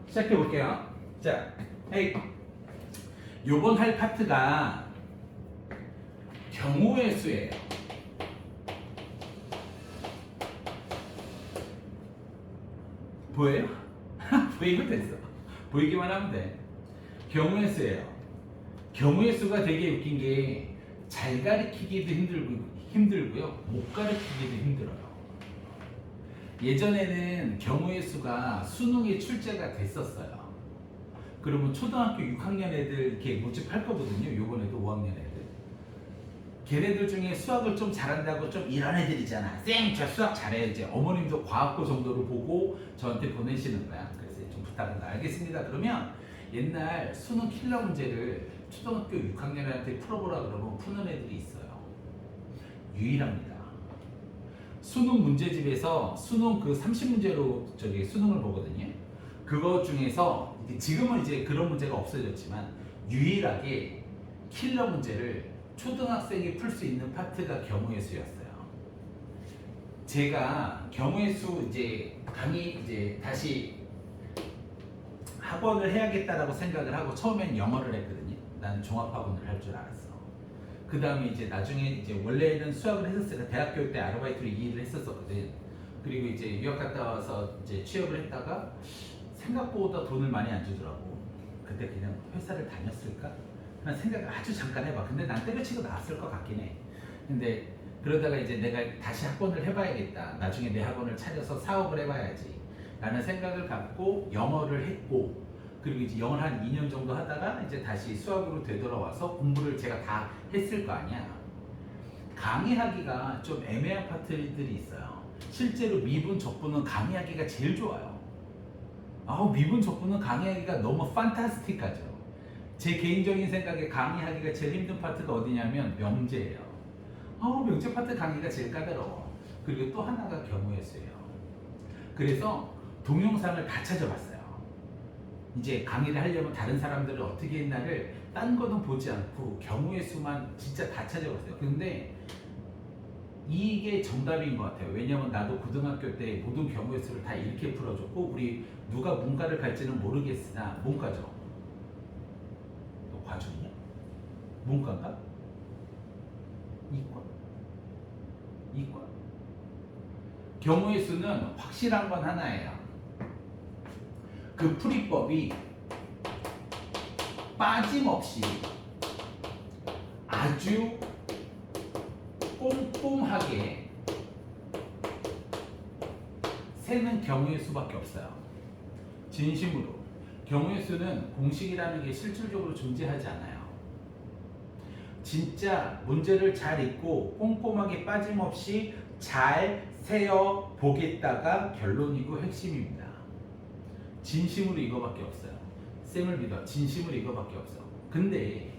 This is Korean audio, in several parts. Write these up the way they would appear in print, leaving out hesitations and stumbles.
시작해 볼게요. 자, 헤이. 요번 할 파트가 경우의 수예요. 보여요? 보이면 됐어. 보이기만 하면 돼. 경우의 수예요. 경우의 수가 되게 웃긴 게 잘 가르치기도 힘들고요. 못 가르치기도 힘들어요. 예전에는 경우의 수가 수능에 출제가 됐었어요. 그러면 초등학교 6학년 애들 이렇게 모집할 거거든요. 요번에도 5학년 애들. 걔네들 중에 수학을 좀 잘한다고 좀 이런 애들이잖아. 쌩! 저 수학 잘해. 이제 어머님도 과학고 정도를 보고 저한테 보내시는 거야. 그래서 좀 부탁한다. 알겠습니다. 그러면 옛날 수능 킬러 문제를 초등학교 6학년한테 풀어보라 그러면 푸는 애들이 있어요. 유일합니다. 수능 문제집에서 수능 그 30문제로 수능을 보거든요. 그거 중에서 지금은 이제 그런 문제가 없어졌지만 유일하게 킬러 문제를 초등학생이 풀 수 있는 파트가 경우의 수였어요. 제가 경우의 수 이제 강의 이제 다시 학원을 해야겠다라고 생각을 하고 처음엔 영어를 했거든요. 나는 종합학원을 할 줄 알았어. 그 다음에 이제 나중에 이제 원래는 수학을 했었으니까 대학교 때 아르바이트로 이 일을 했었거든. 그리고 이제 유학 갔다 와서 이제 취업을 했다가 생각보다 돈을 많이 안 주더라고. 그때 그냥 회사를 다녔을까? 그냥 생각을 아주 잠깐 해봐. 근데 난 때려치고 나왔을 것 같긴 해. 근데 그러다가 이제 내가 다시 학원을 해봐야겠다. 나중에 내 학원을 차려서 사업을 해봐야지. 라는 생각을 갖고 영어를 했고, 그리고 이제 영어를 한 2년 정도 하다가 이제 다시 수학으로 되돌아와서 공부를 제가 다 했을 거 아니야. 강의하기가 좀 애매한 파트들이 있어요. 실제로 미분, 적분은 강의하기가 제일 좋아요. 미분, 적분은 강의하기가 너무 판타스틱하죠. 제 개인적인 생각에 강의하기가 제일 힘든 파트가 어디냐면 명제예요. 명제 파트 강의가 제일 까다로워. 그리고 또 하나가 경우의 수예요. 그래서 동영상을 다 찾아봤어요. 이제 강의를 하려면 다른 사람들은 어떻게 했나를 딴 거는 보지 않고 경우의 수만 진짜 다 찾아봤어요. 근데 이게 정답인 것 같아요. 왜냐면 나도 고등학교 때 모든 경우의 수를 다 이렇게 풀어줬고, 우리 누가 문과를 갈지는 모르겠으나 문과죠. 너 과중이야? 문과인가? 이과? 이과? 경우의 수는 확실한 건 하나예요. 그 풀이법이 빠짐없이 아주 꼼꼼하게 세는 경우의 수밖에 없어요. 진심으로. 경우의 수는 공식이라는 게 실질적으로 존재하지 않아요. 진짜 문제를 잘 읽고 꼼꼼하게 빠짐없이 잘 세어 보겠다가 결론이고 핵심입니다. 진심으로 이거밖에 없어요. 쌤을 믿어. 진심으로 이거밖에 없어. 근데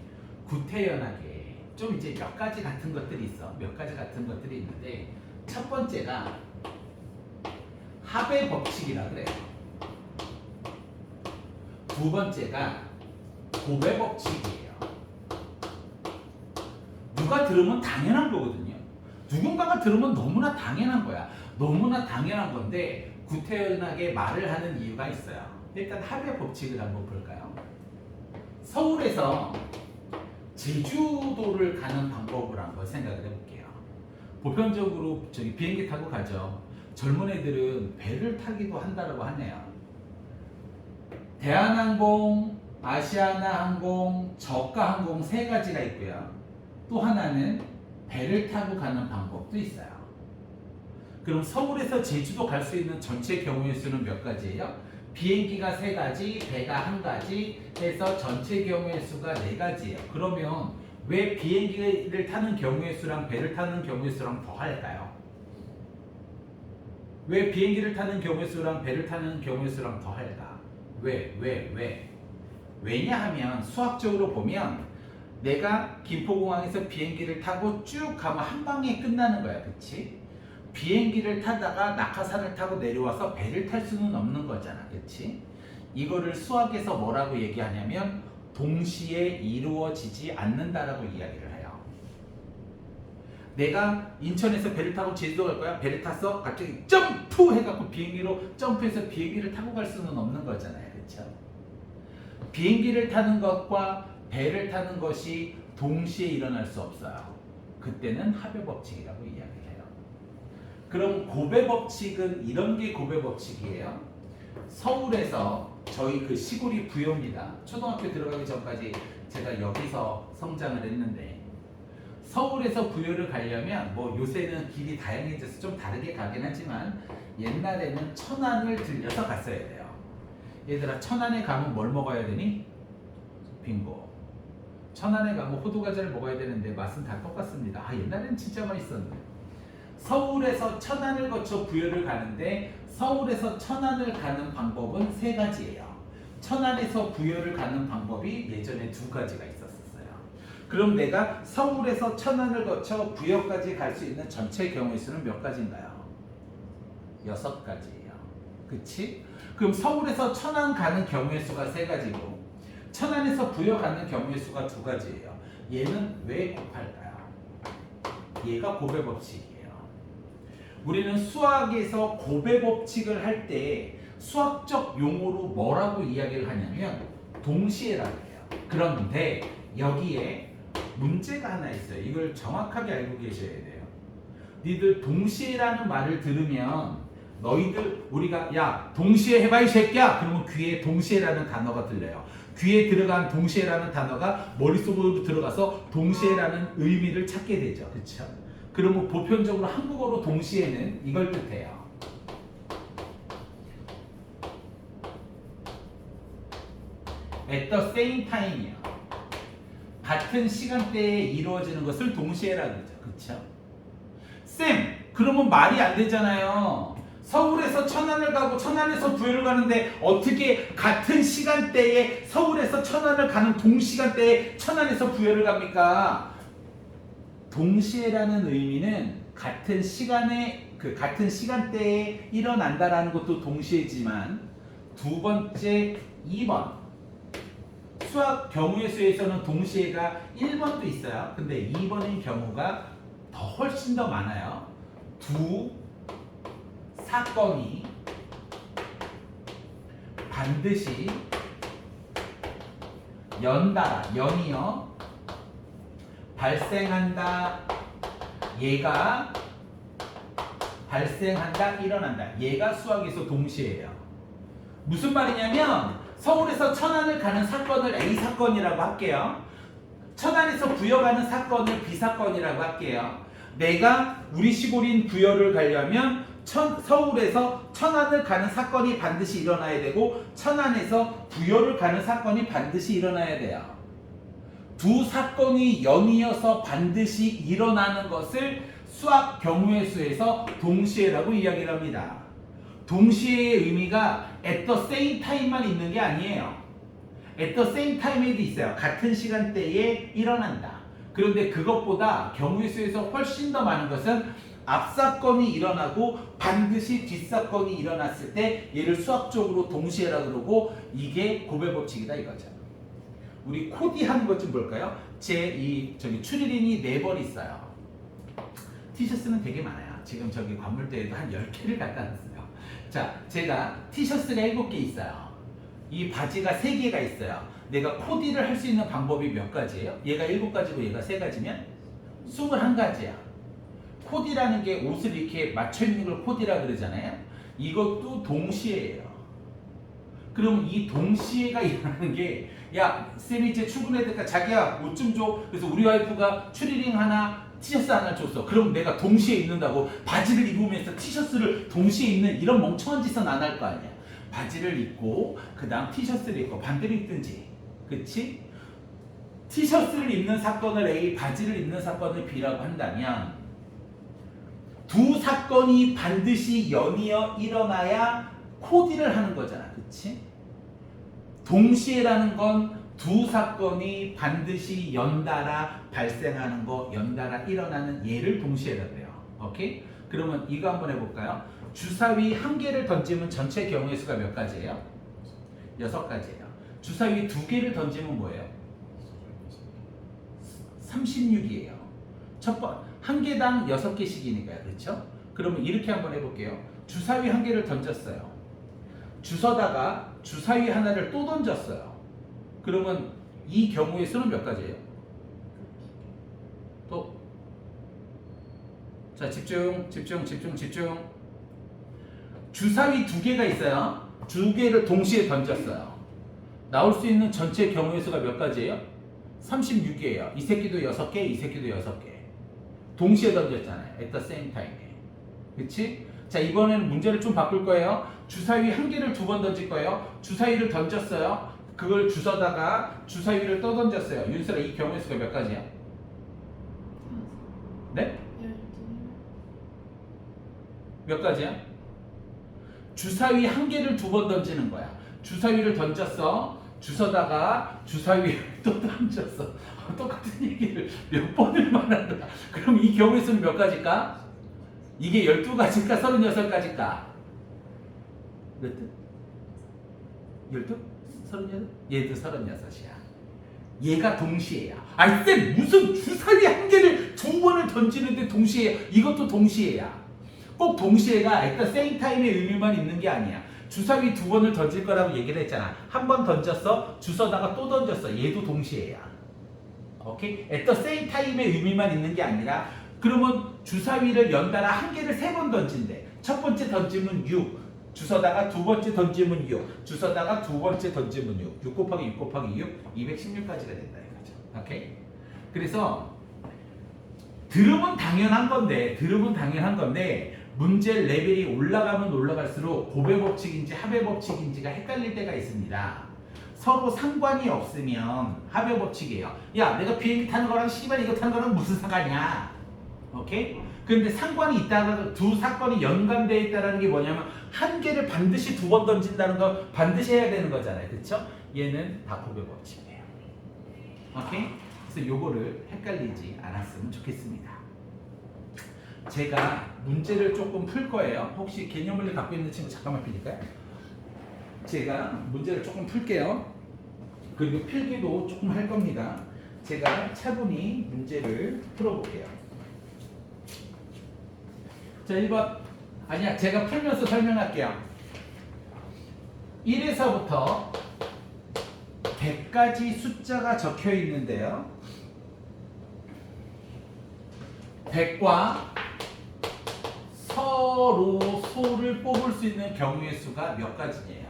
구태연하게 좀 이제 몇 가지 같은 것들이 있어. 몇 가지 같은 것들이 있는데, 첫 번째가 합의 법칙이라 그래요. 두 번째가 곱의 법칙이에요. 누가 들으면 당연한 거거든요. 누군가가 들으면 너무나 당연한 거야. 너무나 당연한 건데 구태연하게 말을 하는 이유가 있어요. 일단 합의 법칙을 한번 볼까요? 서울에서 제주도를 가는 방법을 한번 생각을 해볼게요. 보편적으로 비행기 타고 가죠. 젊은 애들은 배를 타기도 한다고 하네요. 대한항공, 아시아나항공, 저가항공 세 가지가 있고요. 또 하나는 배를 타고 가는 방법도 있어요. 그럼 서울에서 제주도 갈 수 있는 전체 경우의 수는 몇 가지예요? 비행기가 3가지, 배가 1가지 해서 전체 경우의 수가 4가지예요. 그러면 왜 비행기를 타는 경우의 수랑 배를 타는 경우의 수랑 더 할까요? 왜 비행기를 타는 경우의 수랑 배를 타는 경우의 수랑 더 할까? 왜? 왜냐하면 수학적으로 보면 내가 김포공항에서 비행기를 타고 쭉 가면 한 방에 끝나는 거야. 그치? 비행기를 타다가 낙하산을 타고 내려와서 배를 탈 수는 없는 거잖아. 그치? 이거를 수학에서 뭐라고 얘기하냐면 동시에 이루어지지 않는다라고 이야기를 해요. 내가 인천에서 배를 타고 제주도 갈 거야. 배를 탔어. 갑자기 점프 해갖고 비행기로 점프해서 비행기를 타고 갈 수는 없는 거잖아요. 그렇죠? 비행기를 타는 것과 배를 타는 것이 동시에 일어날 수 없어요. 그때는 합의 법칙이라고 이야기해요. 그럼 고배 법칙은 이런 게 고배 법칙이에요. 서울에서 저희 그 시골이 부여입니다. 초등학교 들어가기 전까지 제가 여기서 성장을 했는데 서울에서 부여를 가려면 뭐 요새는 길이 다양해져서 좀 다르게 가긴 하지만 옛날에는 천안을 들려서 갔어야 돼요. 얘들아 천안에 가면 뭘 먹어야 되니? 빙고. 천안에 가면 호두과자를 먹어야 되는데 맛은 다 똑같습니다. 아 옛날에는 진짜 맛있었는데. 서울에서 천안을 거쳐 부여를 가는데 서울에서 천안을 가는 방법은 세 가지예요. 천안에서 부여를 가는 방법이 예전에 두 가지가 있었어요. 그럼 내가 서울에서 천안을 거쳐 부여까지 갈 수 있는 전체 경우의 수는 몇 가지인가요? 6가지예요. 그치? 그럼 서울에서 천안 가는 경우의 수가 3가지고 천안에서 부여 가는 경우의 수가 2가지예요. 얘는 왜 곱할까요? 얘가 고배 법칙이에요. 우리는 수학에서 고배 법칙을 할 때 수학적 용어로 뭐라고 이야기를 하냐면 동시에라고 해요. 그런데 여기에 문제가 하나 있어요. 이걸 정확하게 알고 계셔야 돼요. 니들 동시에라는 말을 들으면 너희들 우리가 야 동시에 해봐 이 새끼야 그러면 귀에 동시에라는 단어가 들려요. 귀에 들어간 동시에라는 단어가 머릿속으로 들어가서 동시에라는 의미를 찾게 되죠. 그렇죠? 그러면 보편적으로 한국어로 동시에는 이걸 뜻해요. At the same time이요. 같은 시간대에 이루어지는 것을 동시에라고 하죠. 그렇죠? 쌤, 그러면 말이 안 되잖아요. 서울에서 천안을 가고 천안에서 부여를 가는데 어떻게 같은 시간대에 서울에서 천안을 가는 동시간대에 천안에서 부여를 갑니까? 동시에라는 의미는 같은 시간에 같은 시간대에 일어난다라는 것도 동시에지만 두 번째 2번 수학 경우의 수에서는 동시에가 1번도 있어요. 근데 2번의 경우가 훨씬 더 많아요. 두 사건이 반드시 연이어 발생한다. 얘가 발생한다, 일어난다. 얘가 수학에서 동시에예요. 무슨 말이냐면 서울에서 천안을 가는 사건을 A 사건이라고 할게요. 천안에서 부여 가는 사건을 B 사건이라고 할게요. 내가 우리 시골인 부여를 가려면 서울에서 천안을 가는 사건이 반드시 일어나야 되고 천안에서 부여를 가는 사건이 반드시 일어나야 돼요. 두 사건이 연이어서 반드시 일어나는 것을 수학 경우의 수에서 동시에라고 이야기를 합니다. 동시에의 의미가 at the same time만 있는 게 아니에요. at the same time에도 있어요. 같은 시간대에 일어난다. 그런데 그것보다 경우의 수에서 훨씬 더 많은 것은 앞사건이 일어나고 반드시 뒷사건이 일어났을 때 얘를 수학적으로 동시에라 그러고 이게 고배 법칙이다 이거죠. 우리 코디하는 것 좀 볼까요? 저기 추리링이 4번 있어요. 티셔츠는 되게 많아요. 지금 저기 관물대에도 한 10개를 갖다 놨어요. 자, 제가 티셔츠가 7개 있어요. 이 바지가 3개가 있어요. 내가 코디를 할 수 있는 방법이 몇 가지예요? 얘가 7가지고 얘가 3가지면 21가지야. 코디라는 게 옷을 이렇게 맞춰 입는 걸 코디라 그러잖아요. 이것도 동시에예요. 그럼 이 동시에가 일어나는 게 야, 쌤이 이제 출근해야 되니까 자기야 옷 좀 줘. 그래서 우리 와이프가 추리링 하나 티셔츠 하나 줬어. 그럼 내가 동시에 입는다고 바지를 입으면서 티셔츠를 동시에 입는 이런 멍청한 짓은 안 할 거 아니야. 바지를 입고 그 다음 티셔츠를 입고 반대로 입든지. 그치? 티셔츠를 입는 사건을 A, 바지를 입는 사건을 B라고 한다면 두 사건이 반드시 연이어 일어나야 코디를 하는 거잖아. 그치? 동시에라는 건 두 사건이 반드시 연달아 발생하는 거, 연달아 일어나는 얘를 동시에라고 해요. 오케이? 그러면 이거 한번 해볼까요? 주사위 1개를 던지면 전체 경우의 수가 몇 가지예요? 6가지예요. 주사위 2개를 던지면 뭐예요? 36이에요. 한 개당 6개씩이니까요. 그렇죠? 그러면 이렇게 한번 해볼게요. 주사위 한 개를 던졌어요. 주서다가 주사위 하나를 또 던졌어요. 그러면 이 경우의 수는 몇 가지예요? 또. 자, 집중. 주사위 두 개가 있어요. 두 개를 동시에 던졌어요. 나올 수 있는 전체 경우의 수가 몇 가지예요? 36개예요. 이 새끼도 6개, 이 새끼도 6개. 동시에 던졌잖아요. at the same time에. 그치? 자, 이번에는 문제를 좀 바꿀 거예요. 주사위 한 개를 두 번 던질 거예요. 주사위를 던졌어요. 그걸 주워다가 주사위를 또 던졌어요. 윤슬아, 이 경우의 수가 몇 가지야? 네? 몇 가지야? 주사위 한 개를 두 번 던지는 거야. 주사위를 던졌어. 주워다가 주사위를 또 던졌어. 똑같은 얘기를 몇 번을 말한다. 그럼 이 경우의 수는 몇 가지일까? 이게 12가지일까? 36가지일까? 몇 등? 12? 38? 얘도 36이야. 얘가 동시에야. 아이 쌤, 무슨 주사위 한 개를 두 번을 던지는데 동시에, 이것도 동시에야. 꼭 동시에가 at the same time의 의미만 있는 게 아니야. 주사위 두 번을 던질 거라고 얘기를 했잖아. 한 번 던졌어, 주워다가 또 던졌어. 얘도 동시에야. 오케이? at the same time의 의미만 있는 게 아니라, 그러면 주사위를 연달아 한 개를 세 번 던진대. 첫 번째 던지면 6, 주워다가 두 번째 던지면 6, 주워다가 두 번째 던지면 6. 6 곱하기 6 곱하기 6, 216까지가 된다 이거죠. 오케이? 그래서 들으면 당연한 건데 문제 레벨이 올라가면 올라갈수록 곱의 법칙인지 합의 법칙인지가 헷갈릴 때가 있습니다. 서로 상관이 없으면 합의 법칙이에요. 야, 내가 비행기 타는 거랑 씨발 이거 타는 거랑 무슨 상관이야? 오케이? 근데 상관이 있다가 두 사건이 연관되어 있다는 게 뭐냐면 한 개를 반드시 두 번 던진다는 거 반드시 해야 되는 거잖아요. 그쵸? 얘는 다 곱의 법칙이에요. 오케이? 그래서 요거를 헷갈리지 않았으면 좋겠습니다. 제가 문제를 조금 풀 거예요. 혹시 개념을 갖고 있는 친구 잠깐만 빌릴까요? 제가 문제를 조금 풀게요. 그리고 필기도 조금 할 겁니다. 제가 차분히 문제를 풀어볼게요. 자, 1번. 아니야, 제가 풀면서 설명할게요. 1에서부터 100까지 숫자가 적혀 있는데요. 100과 서로 소를 뽑을 수 있는 경우의 수가 몇 가지예요?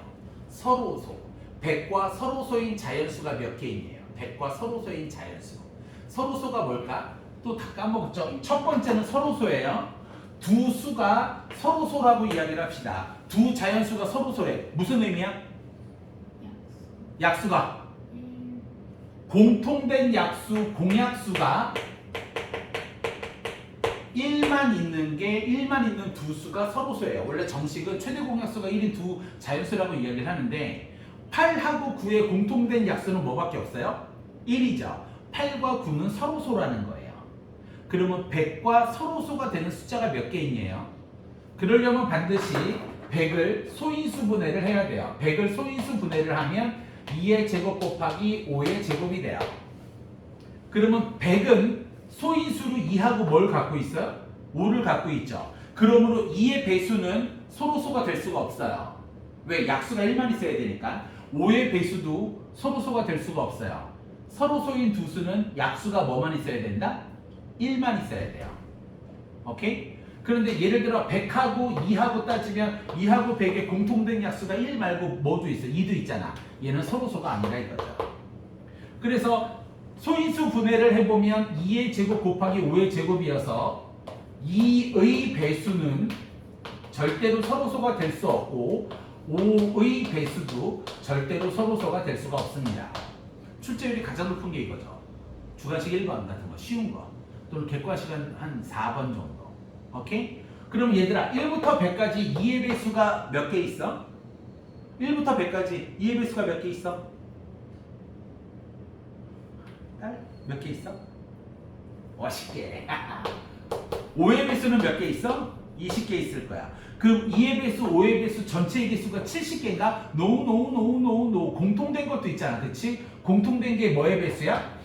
서로 소. 100과 서로 소인 자연수가 몇 개이에요? 100과 서로 소인 자연수. 서로 소가 뭘까? 또 다 까먹었죠? 첫 번째는 서로 소예요. 두 수가 서로 소라고 이야기를 합시다. 두 자연수가 서로 소래. 무슨 의미야? 약수가 공통된 약수, 공약수가 1만 있는 두 수가 서로소예요. 원래 정식은 최대 공약수가 1인 두 자연수라고 이야기를 하는데 8하고 9의 공통된 약수는 뭐밖에 없어요? 1이죠. 8과 9는 서로소라는 거예요. 그러면 100과 서로소가 되는 숫자가 몇 개이에요? 그러려면 반드시 100을 소인수 분해를 해야 돼요. 100을 소인수 분해를 하면 2의 제곱 곱하기 5의 제곱이 돼요. 그러면 100은 소인수로 2하고 뭘 갖고 있어요? 5를 갖고 있죠. 그러므로 2의 배수는 서로소가 될 수가 없어요. 왜? 약수가 1만 있어야 되니까. 5의 배수도 서로소가 될 수가 없어요. 서로소인 두 수는 약수가 뭐만 있어야 된다? 1만 있어야 돼요. 오케이? 그런데 예를 들어 100하고 2하고 따지면 2하고 100의 공통된 약수가 1 말고 뭐도 있어? 2도 있잖아. 얘는 서로소가 아니라 이거죠. 그래서 소인수 분해를 해보면 2의 제곱 곱하기 5의 제곱이어서 2의 배수는 절대로 서로소가 될 수 없고 5의 배수도 절대로 서로소가 될 수가 없습니다. 출제율이 가장 높은 게 이거죠. 주관식 1번 같은 거, 쉬운 거. 또는 객관식은 한 4번 정도. 오케이? 그럼 얘들아, 1부터 100까지 2의 배수가 몇 개 있어? 1부터 100까지 2의 배수가 몇 개 있어? 몇 개 있어? 50개. 5의 배수는 몇 개 있어? 20개 있을 거야. 그럼 2의 배수, 5의 배수 전체의 개수가 70개인가? 노. 공통된 것도 있잖아. 그치? 공통된 게 뭐의 배수야?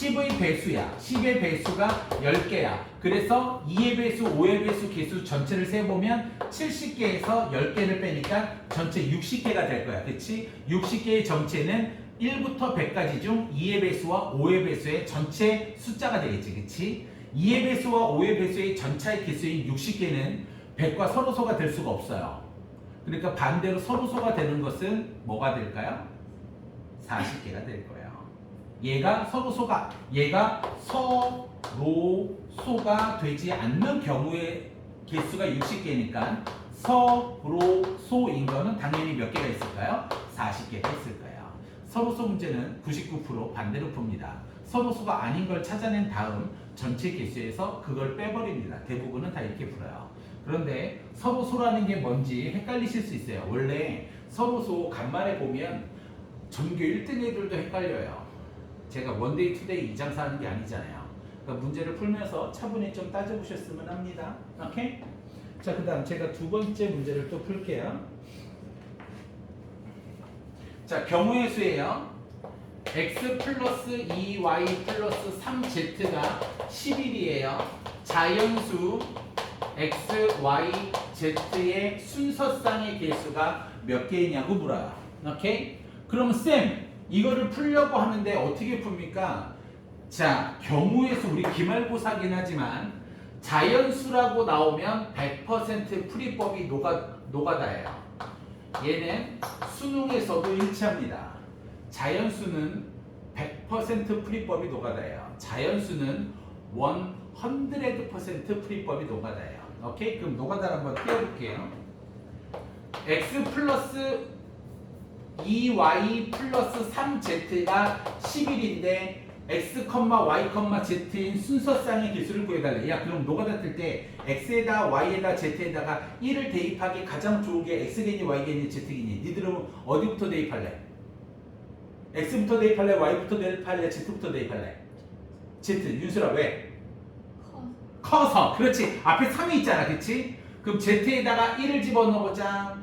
10의 배수야. 10의 배수가 10개야. 그래서 2의 배수, 5의 배수 개수 전체를 세보면 70개에서 10개를 빼니까 전체 60개가 될 거야. 그치? 60개의 전체는 1부터 100까지 중 2의 배수와 5의 배수의 전체 숫자가 되겠지. 그치? 2의 배수와 5의 배수의 전차의 개수인 60개는 100과 서로소가 될 수가 없어요. 그러니까 반대로 서로소가 되는 것은 뭐가 될까요? 40개가 될 거예요. 얘가 서로소가 되지 않는 경우의 개수가 60개니까 서로소인 거는 당연히 몇 개가 있을까요? 40개가 있을 거예요. 서로소 문제는 99% 반대로 풉니다. 서로소가 아닌 걸 찾아낸 다음 전체 개수에서 그걸 빼버립니다. 대부분은 다 이렇게 풀어요. 그런데 서로소라는 게 뭔지 헷갈리실 수 있어요. 원래 서로소 간만에 보면 전교 1등 애들도 헷갈려요. 제가 원데이 투데이 이장사 하는 게 아니잖아요. 그러니까 문제를 풀면서 차분히 좀 따져보셨으면 합니다. 오케이? 자, 그 다음 제가 두 번째 문제를 또 풀게요. 자, 경우의 수예요. x 플러스 2y 플러스 3z가 11이에요. 자연수 x, y, z의 순서쌍의 개수가 몇 개이냐고 물어요. 오케이? 그럼 쌤, 이거를 풀려고 하는데 어떻게 풉니까? 자, 경우의 수, 우리 기말고사긴 하지만 자연수라고 나오면 100% 풀이법이 노가다예요. 얘는 수능에서도 일치합니다. 자연수는 100% 풀이법이 노가다예요. 자연수는 100% 풀이법이 노가다예요. 오케이? 그럼 노가다를 한번 띄워볼게요. x 플러스 2y 플러스 3z가 11인데 x, y, z인 순서쌍의 개수를 구해달래. 야, 그럼 노가다 뜰 때 x에다 y에다 z에다가 1을 대입하기 가장 좋은 게 x겠니 y겠니 z겠니? 니들은 어디부터 대입할래? x부터 대입할래? y부터 대입할래? z부터 대입할래? z. 윤수라 왜? 커서. 그렇지. 앞에 3이 있잖아. 그치? 그럼 z에다가 1을 집어넣어보자.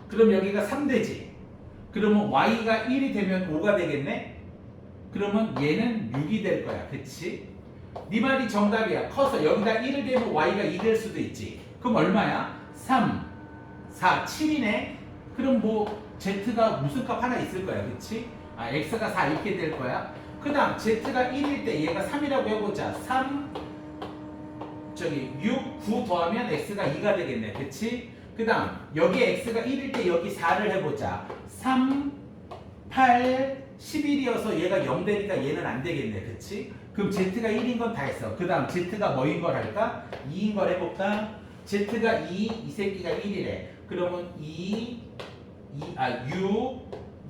그럼 여기가 3 되지. 그러면 y가 1이 되면 5가 되겠네? 그러면 얘는 6이 될 거야. 그치? 네 말이 정답이야. 커서 여기다 1을 대면 y가 2 될 수도 있지. 그럼 얼마야? 3, 4, 7이네? 그럼 뭐 z가 무슨 값 하나 있을 거야. 그치? 아, x가 4 이렇게 될 거야. 그 다음 z가 1일 때 얘가 3이라고 해보자. 3, 6, 9 더하면 x가 2가 되겠네. 그치? 그 다음 여기 x가 1일 때 여기 4를 해보자. 3, 8, 11이어서 얘가 0 되니까 얘는 안 되겠네. 그치? 그럼 z가 1인 건 다 했어. 그 다음 z가 뭐인 걸 할까? 2인 걸 해볼까? z가 2, 이 새끼가 1이래. 그러면 6,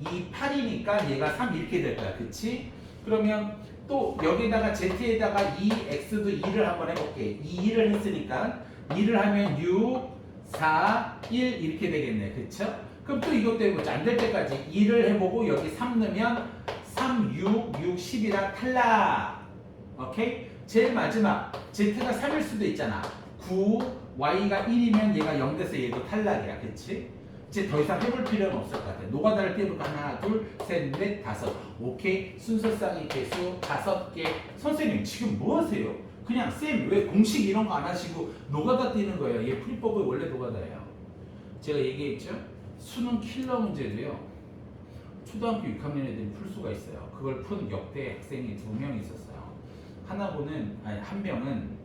2, 8이니까 얘가 3 이렇게 될 거야. 그치? 그러면 또 여기다가 z에다가 2x도 2를 한번 해볼게. 2를 했으니까 2를 하면 6, 4, 1 이렇게 되겠네. 그쵸? 그럼 또 이것도 해보자. 안 될 때까지 2를 해보고 여기 3 넣으면 3, 6, 10이라 탈락. 오케이? 제일 마지막 z가 3일 수도 있잖아. 9, y가 1이면 얘가 0 돼서 얘도 탈락이야. 그치? 이제 더 이상 해볼 필요는 없을 것 같아. 노가다를 떼볼까? 하나, 둘, 셋, 넷, 다섯. 오케이? 순서쌍의 개수 5개. 선생님 지금 뭐 하세요? 그냥 쌤 왜 공식 이런 거 안 하시고 노가다 띄는 거예요. 얘 풀이법이 원래 노가다예요. 제가 얘기했죠? 수능 킬러 문제도요. 초등학교 6학년 애들이 풀 수가 있어요. 그걸 푼 역대 학생이 2명 있었어요. 한 명은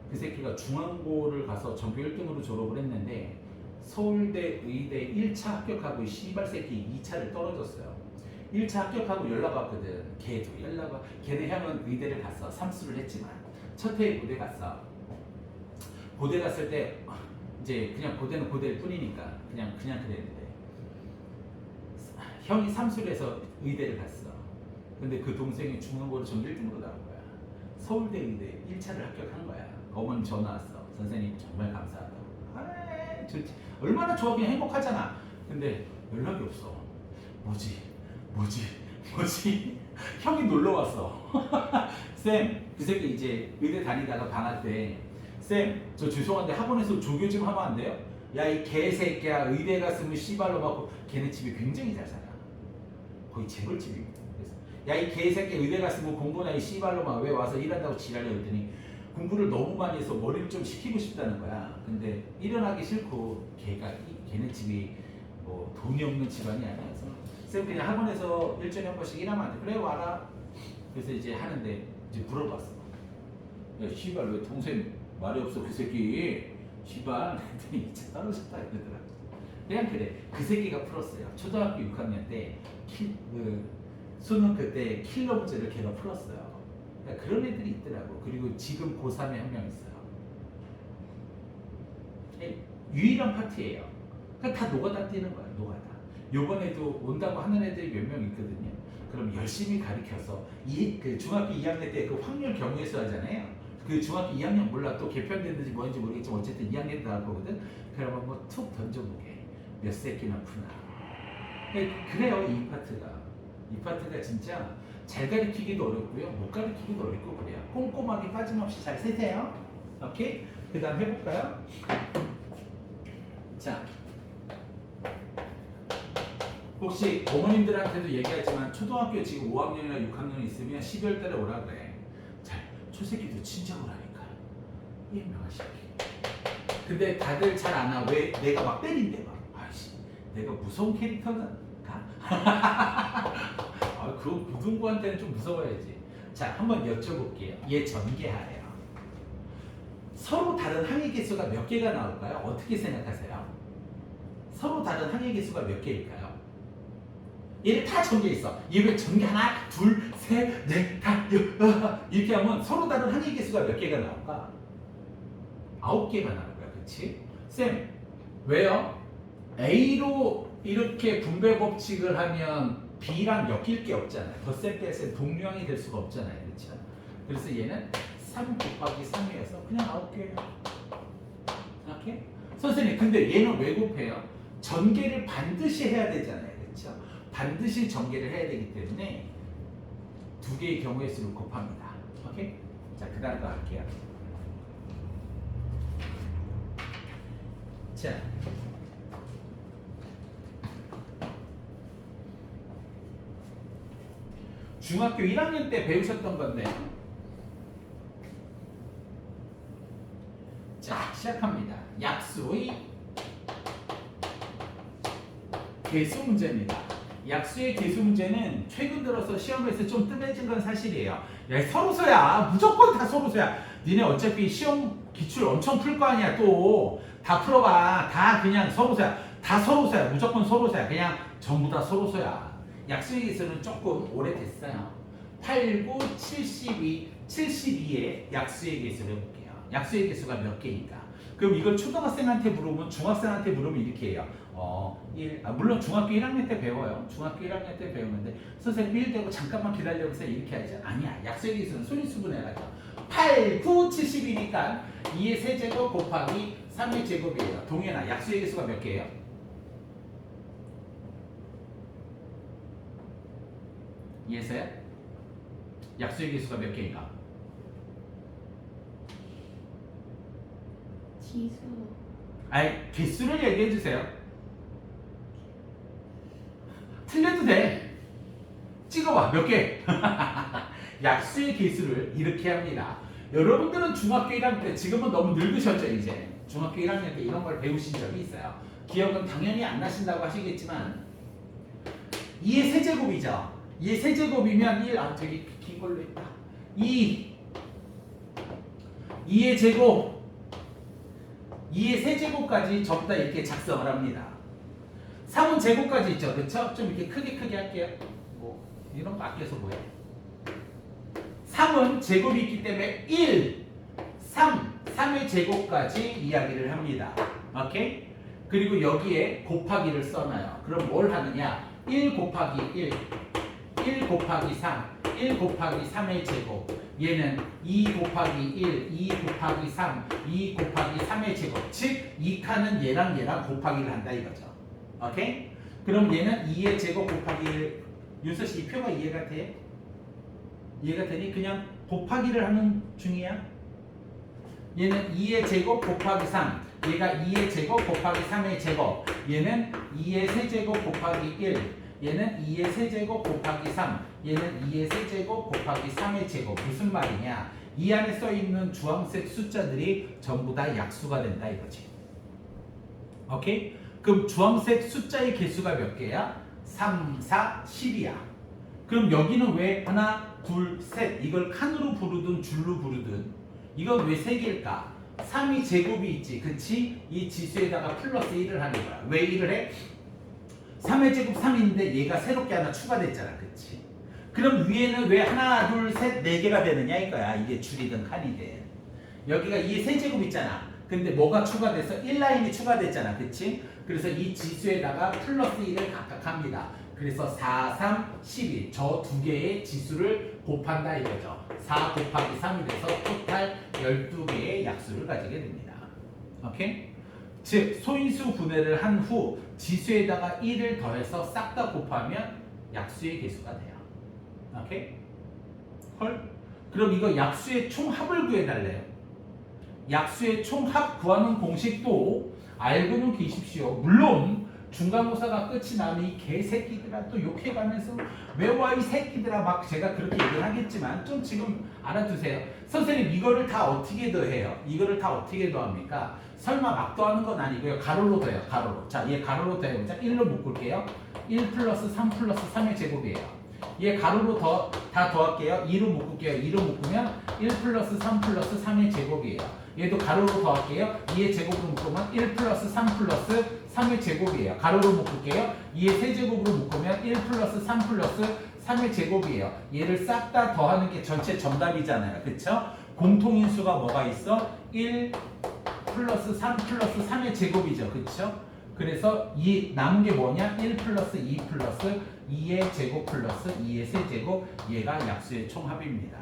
그 새끼가 중앙고를 가서 전교 1등으로 졸업을 했는데 서울대 의대 1차 합격하고 씨발 새끼 2차를 떨어졌어요. 1차 합격하고 연락 왔거든. 걔도 연락 와. 걔네 형은 의대를 갔어. 삼수를 했지만 첫 해에 고대 갔어. 고대 갔을 때 이제 그냥 고대는 고대일 뿐이니까 그냥 그랬는데 형이 삼수를 해서 의대를 갔어. 근데 그 동생이 중앙고를 전교 1등으로 나온 거야. 서울대 의대 1차를 합격한 거야. 어머니 전화 왔어. 선생님 정말 감사하다고. 아, 좋지. 얼마나 좋아. 그냥 행복하잖아. 근데 연락이 없어. 뭐지? 형이 놀러 왔어. 쌤, 그 새끼 이제 의대 다니다가 방학 때 쌤, 저 죄송한데 학원에서 조교 좀 하면 안 돼요? 야, 이 개새끼야. 의대 갔으면 씨발로 맞고. 걔네 집이 굉장히 잘 살아. 거의 재벌집입니다. 그래서 야 이 개새끼 의대 갔으면 공부나 이 씨발로 막 왜 와서 일한다고 지랄해 그랬더니 공부를 너무 많이 해서 머리를 좀 식히고 싶다는 거야. 근데 일어나기 싫고 걔네 집이 뭐 돈이 없는 집안이 아니어서 쌤 그냥 학원에서 일주일에 한 번씩 일하면 안 돼? 그래 와라. 그래서 이제 하는데 이제 물어봤어. 야 씨발 왜 동생 말이 없어 그 새끼 씨발 그랬더니 이제 떨어졌다 이러더라. 그냥 그래 그 새끼가 풀었어요. 초등학교 6학년 때 수능 그때 킬러 문제를 걔가 풀었어요. 그러니까 그런 애들이 있더라고. 그리고 지금 고3에 한 명 있어요. 유일한 파트예요. 그러니까 다 노가다 뛰는 거야. 노가다. 요번에도 온다고 하는 애들이 몇 명 있거든요. 그럼 열심히 가르쳐서 그 중학교 2학년 때 그 확률 경우에서 하잖아요. 그 중학교 2학년 몰라 또 개편됐는지 뭔지 모르겠지만 어쨌든 2학년 때 나올 거거든. 그러면 뭐 툭 던져보게 몇 새끼나 푸나. 그래요 이 파트가. 이 파트가 진짜 잘 가르치기도 어렵고요. 못 가르치기도 어렵고 그래요. 꼼꼼하게 빠짐없이 잘 세세요. 오케이? 그 다음 해볼까요? 자, 혹시 어머님들한테도 얘기하지만 초등학교 지금 5학년이나 6학년 있으면 12월 달에 오라 그래. 자, 초새끼도 친정을 하니까 이 명아 새끼. 근데 다들 잘 안 와. 왜? 내가 막 때린대 막. 아이씨, 내가 무서운 캐릭터가? 아, 그 무등부한테는 좀 무서워야지. 자, 한번 여쭤볼게요. 얘 전개하래요. 서로 다른 항의 개수가 몇 개가 나올까요? 어떻게 생각하세요? 서로 다른 항의 개수가 몇 개일까요? 얘를 다 전개해 있어. 얘 왜 전개 하나, 둘, 셋, 넷, 다, 이렇게 하면 서로 다른 항의 개수가 몇 개가 나올까? 9개가 나올 거야, 그렇지? 쌤, 왜요? A로 이렇게 분배 법칙을 하면 B랑 엮일 게 없잖아요. 덧셈 뺄셈 동류항이 될 수가 없잖아요, 그렇죠? 그래서 얘는 3 곱하기 3이어서 그냥 9개예요. 오케이? 선생님, 근데 얘는 왜 곱해요? 전개를 반드시 해야 되잖아요, 그렇죠? 반드시 전개를 해야 되기 때문에 두 개의 경우의 수를 곱합니다. 오케이? 자, 그 다음 거 할게요. 자, 중학교 1학년 때 배우셨던 건데, 자, 시작합니다. 약수의 개수 문제입니다. 약수의 개수 문제는 최근 들어서 시험에서 좀 뜸해진 건 사실이에요. 야, 서로서야. 무조건 다 서로서야. 니네 어차피 시험 기출 엄청 풀 거 아니야. 또 다 풀어봐. 다 그냥 서로서야. 다 서로서야. 무조건 서로서야. 그냥 전부 다 서로서야. 약수의 개수는 조금 오래됐어요. 8, 9, 72, 72의 약수의 개수를 해볼게요. 약수의 개수가 몇 개인가? 그럼 이걸 초등학생한테 물으면 중학생한테 물으면 이렇게 해요. 물론 중학교 1학년 때 배워요. 중학교 1학년 때 배우는데 선생님 1 되고 잠깐만 기다려보세요. 이렇게 하지. 아니야. 약수의 개수는 소리수분해가죠. 8, 9, 72니까 2의 세제곱 곱하기 3의 제곱이에요. 동현아, 약수의 개수가 몇 개예요? 이해서요? 약수의 개수가 몇 개인가? 지수. 아니, 개수를 얘기해 주세요. 틀려도 돼. 찍어봐. 몇 개? 약수의 개수를 이렇게 합니다. 여러분들은 중학교 1학년 때, 지금은 너무 늙으셨죠, 이제. 중학교 1학년 때 이런 걸 배우신 적이 있어요. 기억은 당연히 안 나신다고 하시겠지만 2의 세제곱이죠. 2의 세제곱이면 1, 되게 긴 걸로 했다. 2의 제곱, 2의 세제곱까지 전부 다 이렇게 작성을 합니다. 3은 제곱까지 있죠. 그쵸? 좀 이렇게 크게 할게요. 뭐 이런 거 아껴서 뭐해? 3은 제곱이 있기 때문에 1, 3의 제곱까지 이야기를 합니다. 오케이? 그리고 여기에 곱하기를 써놔요. 그럼 뭘 하느냐? 1 곱하기 1 곱하기 3, 1 곱하기 3의 제곱. 얘는 2 곱하기 1, 2 곱하기 3, 2 곱하기 3의 제곱. 즉, 이 칸은 얘랑 곱하기를 한다 이거죠. 오케이? 그럼 얘는 2의 제곱 곱하기 1. 윤서씨, 이 표가 이해가 돼? 이해가 되니? 그냥 곱하기를 하는 중이야. 얘는 2의 제곱 곱하기 3. 얘가 2의 제곱 곱하기 3의 제곱. 얘는 2의 세제곱 곱하기 1. 얘는 2의 세제곱 곱하기 3, 얘는 2의 세제곱 곱하기 3의 제곱. 무슨 말이냐? 이 안에 써있는 주황색 숫자들이 전부 다 약수가 된다 이거지. 오케이? 그럼 주황색 숫자의 개수가 몇 개야? 3, 4, 10이야. 그럼 여기는 왜 하나, 둘, 셋 이걸 칸으로 부르든 줄로 부르든 이건 왜 3개일까? 3이 제곱이 있지. 그치? 이 지수에다가 플러스 1을 하는 거야. 왜 1을 해? 3의 제곱 3인데 얘가 새롭게 하나 추가됐잖아. 그치? 그럼 위에는 왜 하나, 둘, 셋, 4개가 되느냐 이거야. 이게 줄이든 칸이든. 여기가 2의 세제곱 있잖아. 근데 뭐가 추가돼서 1라인이 추가됐잖아. 그치? 그래서 이 지수에다가 플러스 1을 각각 합니다. 그래서 4, 3, 12. 저 두 개의 지수를 곱한다 이거죠. 4 곱하기 3이 돼서 토탈 12개의 약수를 가지게 됩니다. 오케이? 즉 소인수 분해를 한 후 지수에다가 1을 더해서 싹 다 곱하면 약수의 개수가 돼요. 오케이? 헐? 그럼 이거 약수의 총합을 구해달래요. 약수의 총합 구하는 공식도 알고는 계십시오. 물론 중간고사가 끝이 나면 이 개새끼들아 또 욕해가면서 외워 이 새끼들아 막 제가 그렇게 얘기를 하겠지만 좀 지금 알아두세요. 선생님 이거를 다 어떻게 더해요? 이거를 다 어떻게 더합니까? 설마 막 더하는 건 아니고요. 가로로 더해요. 가로로. 자, 얘 가로로 더해보자. 1로 묶을게요. 1 플러스 3 플러스 3의 제곱이에요. 얘 가로로 다 더할게요. 2로 묶을게요. 2로 묶으면 1 플러스 3 플러스 3의 제곱이에요. 얘도 가로로 더할게요. 2의 제곱으로 묶으면 1 플러스 3 플러스 3의 제곱이에요. 가로로 묶을게요. 2의 세제곱으로 묶으면 1 플러스 3 플러스 3의 제곱이에요. 얘를 싹 다 더하는 게 전체 정답이잖아요. 그쵸? 공통인수가 뭐가 있어? 1 플러스 3 플러스 3의 제곱이죠. 그쵸? 그래서 이 남은 게 뭐냐? 1 플러스 2 플러스 2의 제곱 플러스 2의 세제곱. 얘가 약수의 총합입니다.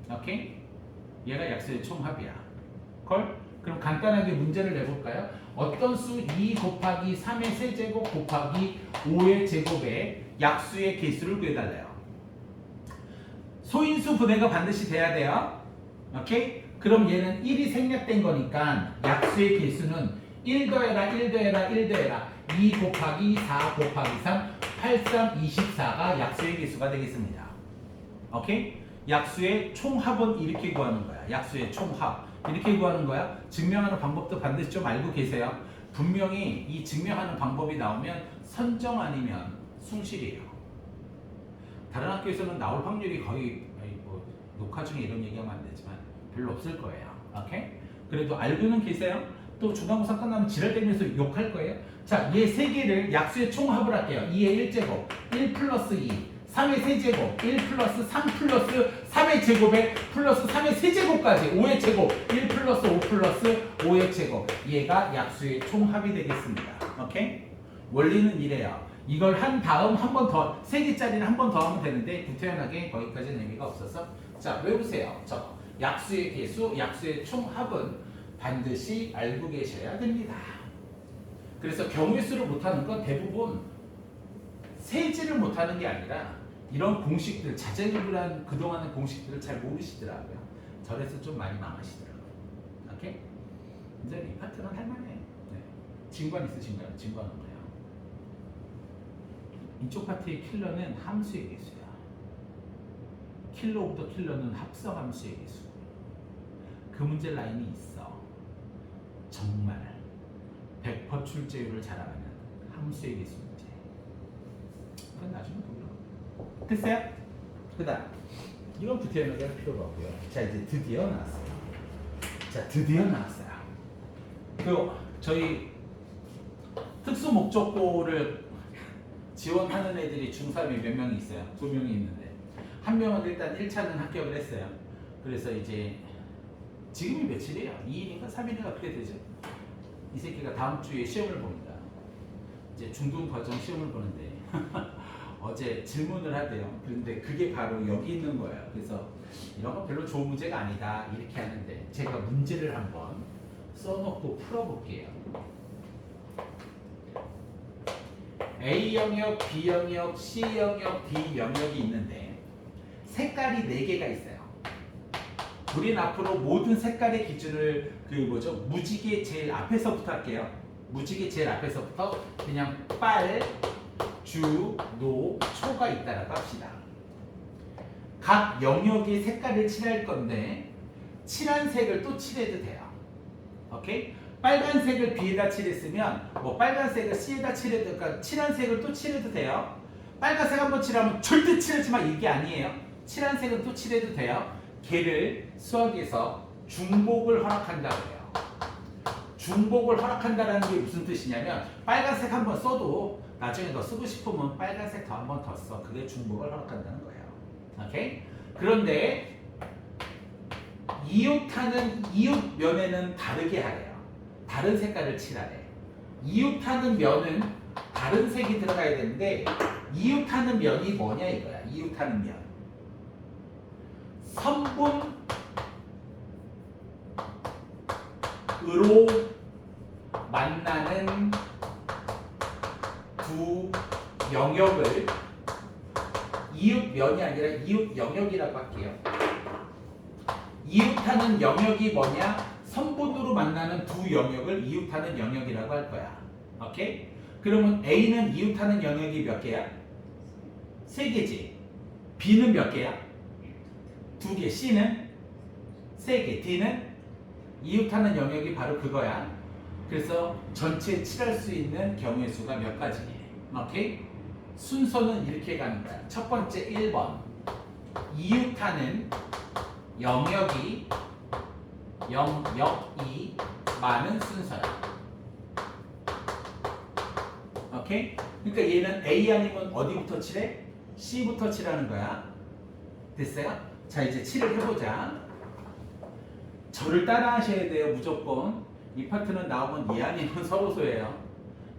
오케이? 얘가 약수의 총합이야. 걸? 그럼 간단하게 문제를 내볼까요? 어떤 수 2 곱하기 3의 세제곱 곱하기 5의 제곱의 약수의 개수를 구해달래요. 소인수 분해가 반드시 돼야 돼요. 오케이? 그럼 얘는 1이 생략된 거니까 약수의 개수는 1 더해라 1 더해라 1 더해라 2 곱하기 4 곱하기 3 8, 3, 24가 약수의 개수가 되겠습니다. 오케이? 약수의 총합은 이렇게 구하는 거야. 약수의 총합 이렇게 구하는 거야. 증명하는 방법도 반드시 좀 알고 계세요. 분명히 이 증명하는 방법이 나오면 선정 아니면 숭실이에요. 다른 학교에서는 나올 확률이 거의 뭐 녹화 중에 이런 얘기하면 안 되지만 별로 없을 거예요. 오케이? 그래도 알고는 계세요. 또 중간고사 끝나면 지랄대면서 욕할 거예요. 자, 얘 세 개를 약수의 총합을 할게요. 2의 1제곱, 1 플러스 2, 3의 세제곱, 1 플러스 3 플러스 3의 제곱에 플러스 3의 세제곱까지 5의 제곱, 1 플러스 5 플러스 5의 제곱. 얘가 약수의 총합이 되겠습니다. 오케이? 원리는 이래요. 이걸 한 다음 한 번 더, 3개짜리를 한 번 더 하면 되는데 구태연하게 거기까지는 의미가 없어서 자, 외우세요. 저 약수의 개수, 약수의 총합은 반드시 알고 계셔야 됩니다. 그래서 경우의 수를 못하는 건 대부분 세지를 못하는 게 아니라 이런 공식들, 자잘불안 그동안의 공식들을 잘 모르시더라고요. 저래서 좀 많이 망하시더라고요. 오케이? 이제 이 파트는 할만해. 네. 진관 있으신가요? 진관은 뭐예요? 이쪽 파트의 킬러는 함수의 개수야. 킬러 오브 더 킬러는 합성 함수의 개수. 그 문제 라인이 있어. 정말 100% 출제율을 자랑하는 함수의 개수 문제. 그건 나중에 보기로. 됐어요? 그 다음 이건 구태연하게 할 필요가 없고요. 자, 이제 드디어 나왔어요. 자, 드디어 나왔어요. 그 저희 특수 목적고를 지원하는 애들이 중3이 몇 명이 있어요. 2명이 있는데 한 명은 일단 1차는 합격을 했어요. 그래서 이제 지금이 며칠이에요? 2일인가 3일인가 그렇게 되죠. 이 새끼가 다음 주에 시험을 봅니다. 이제 중등 과정 시험을 보는데 어제 질문을 하대요. 그런데 그게 바로 여기 있는 거예요. 그래서 이런 거 별로 좋은 문제가 아니다 이렇게 하는데 제가 문제를 한번 써놓고 풀어볼게요. A 영역, B 영역, C 영역, D 영역이 있는데 색깔이 4개가 있어요. 우린 앞으로 모든 색깔의 기준을 무지개 제일 앞에서부터 할게요. 무지개 제일 앞에서부터 그냥 빨, 주, 노, 초가 있다라고 합시다. 각 영역의 색깔을 칠할 건데 칠한 색을 또 칠해도 돼요. 오케이? 빨간색을 B에다 칠했으면 뭐 빨간색을 C에다 칠해도, 그러니까 칠한 색을 또 칠해도 돼요. 빨간색 한번 칠하면 절대 칠하지 마, 이게 아니에요. 칠한 색은 또 칠해도 돼요. 걔를 수학에서 중복을 허락한다고 해요. 중복을 허락한다는 게 무슨 뜻이냐면 빨간색 한번 써도 나중에 너 쓰고 싶으면 빨간색 더 한 번 더 써. 그게 중복을 허락한다는 거예요. 오케이? 그런데 이웃하는 이웃 면에는 다르게 하래요. 다른 색깔을 칠하래. 이웃하는 면은 다른 색이 들어가야 되는데 이웃하는 면이 뭐냐 이거야. 이웃하는 면. 선분으로 만나는 두 영역을 이웃면이 아니라 이웃 영역이라고 할게요. 이웃하는 영역이 뭐냐? 선분으로 만나는 두 영역을 이웃하는 영역이라고 할 거야. 오케이? 그러면 A는 이웃하는 영역이 몇 개야? 3개지. B는 몇 개야? 2개. C는 3개. D는 이웃하는 영역이 바로 그거야. 그래서 전체 칠할 수 있는 경우의 수가 몇 가지니? 오케이? 순서는 이렇게 가는 거야. 첫 번째 1번. 이웃하는 영역이 많은 순서야. 오케이? 그러니까 얘는 A 아니면 어디부터 칠해? C부터 칠하는 거야. 됐어요? 자, 이제 칠을 해보자. 저를 따라 하셔야 돼요, 무조건. 이 파트는 나오면 예 아니면 서로소예요.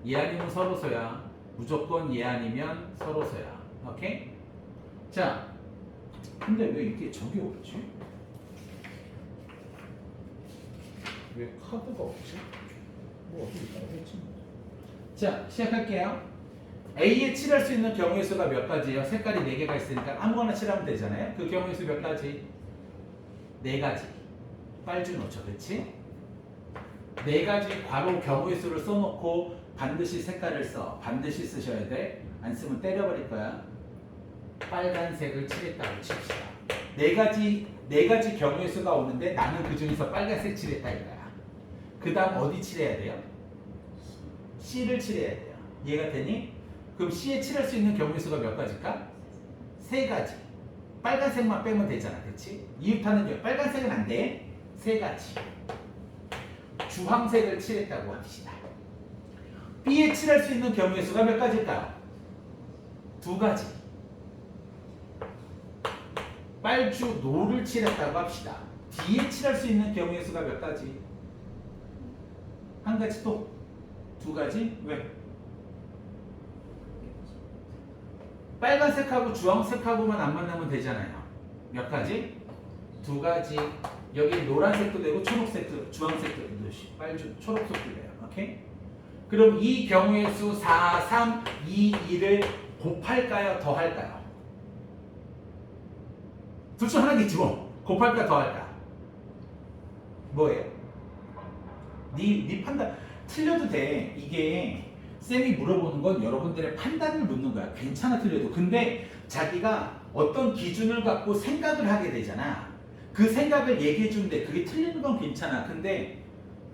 예 아니면 서로소야. 무조건 예 아니면 서로소야. 오케이? 자, 근데 왜 이게 저게 없지? 왜 카드가 없지? 뭐 어디 나오겠지? 자, 시작할게요. A에 칠할 수 있는 경우의 수가 몇 가지예요? 색깔이 4개가 있으니까 아무거나 칠하면 되잖아요. 그 경우의 수 몇 가지? 4가지. 빨주 놓쳐, 그렇지? 4가지 괄호 경우의 수를 써놓고 반드시 색깔을 써. 반드시 쓰셔야 돼. 안 쓰면 때려버릴 거야. 빨간색을 칠했다고 칩시다. 4가지 경우의 수가 오는데 나는 그 중에서 빨간색 칠했다 이거야. 그 다음 어디 칠해야 돼요? C를 칠해야 돼요. 이해가 되니? 그럼 C에 칠할 수 있는 경우의 수가 몇 가지일까? 3가지. 빨간색만 빼면 되잖아, 그렇지? 이웃하는 빨간색은 안 돼. 3가지. 주황색을 칠했다고 합시다. B에 칠할 수 있는 경우의 수가 몇 가지일까요? 2가지. 빨주 노를 칠했다고 합시다. D에 칠할 수 있는 경우의 수가 몇 가지? 1가지 또? 2가지? 왜? 빨간색하고 주황색하고만 안 만나면 되잖아요. 몇 가지? 2가지. 여기 노란색도 되고 초록색도, 주황색도 되고, 빨주, 초록색도 돼요. 오케이? 그럼 이 경우의 수 4, 3, 2, 2를 곱할까요? 더할까요? 둘 중 하나겠지 뭐. 곱할까? 더할까? 뭐예요? 네 판단. 틀려도 돼. 이게 쌤이 물어보는 건 여러분들의 판단을 묻는 거야. 괜찮아, 틀려도. 근데 자기가 어떤 기준을 갖고 생각을 하게 되잖아. 그 생각을 얘기해 주는데 그게 틀리는 건 괜찮아. 근데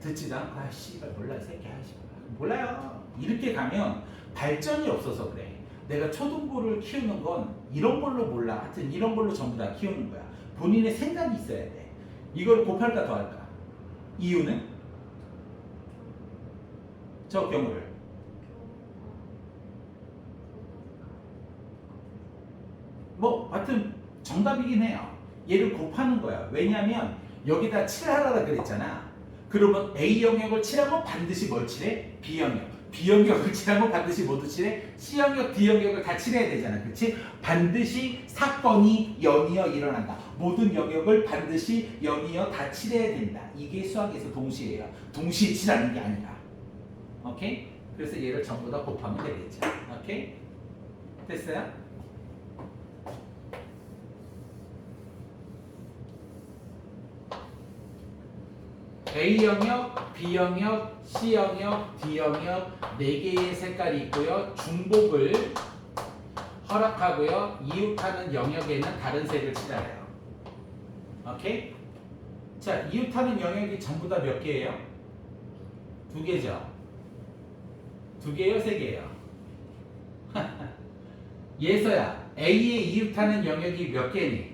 듣지도 않고 아 씨발 몰라 이 새끼 하지 몰라요. 이렇게 가면 발전이 없어서 그래. 내가 초등부를 키우는 건 이런 걸로 몰라. 하여튼 이런 걸로 전부 다 키우는 거야. 본인의 생각이 있어야 돼. 이걸 곱할까 더할까? 이유는? 저 경우를 뭐 하여튼 정답이긴 해요. 얘를 곱하는 거야. 왜냐면 여기다 칠하라고 그랬잖아. 그러면 A 영역을 칠하면 반드시 뭘 칠해? B 영역. B 영역을 칠하면 반드시 뭐도 칠해? C 영역, D 영역을 다 칠해야 되잖아. 그렇지? 반드시 사건이 연이어 일어난다. 모든 영역을 반드시 연이어 다 칠해야 된다. 이게 수학에서 동시에요. 동시에 칠하는 게 아니라. 오케이? 그래서 얘를 전부 다 곱하면 되겠죠. 오케이? 됐어요? A 영역, B 영역, C 영역, D 영역 4개의 색깔이 있고요. 중복을 허락하고요. 이웃하는 영역에는 다른 색을 칠하래요. 오케이? 자, 이웃하는 영역이 전부 다 몇 개예요? 2개죠. 2개요, 3개예요? 예서야, A의 이웃하는 영역이 몇 개니?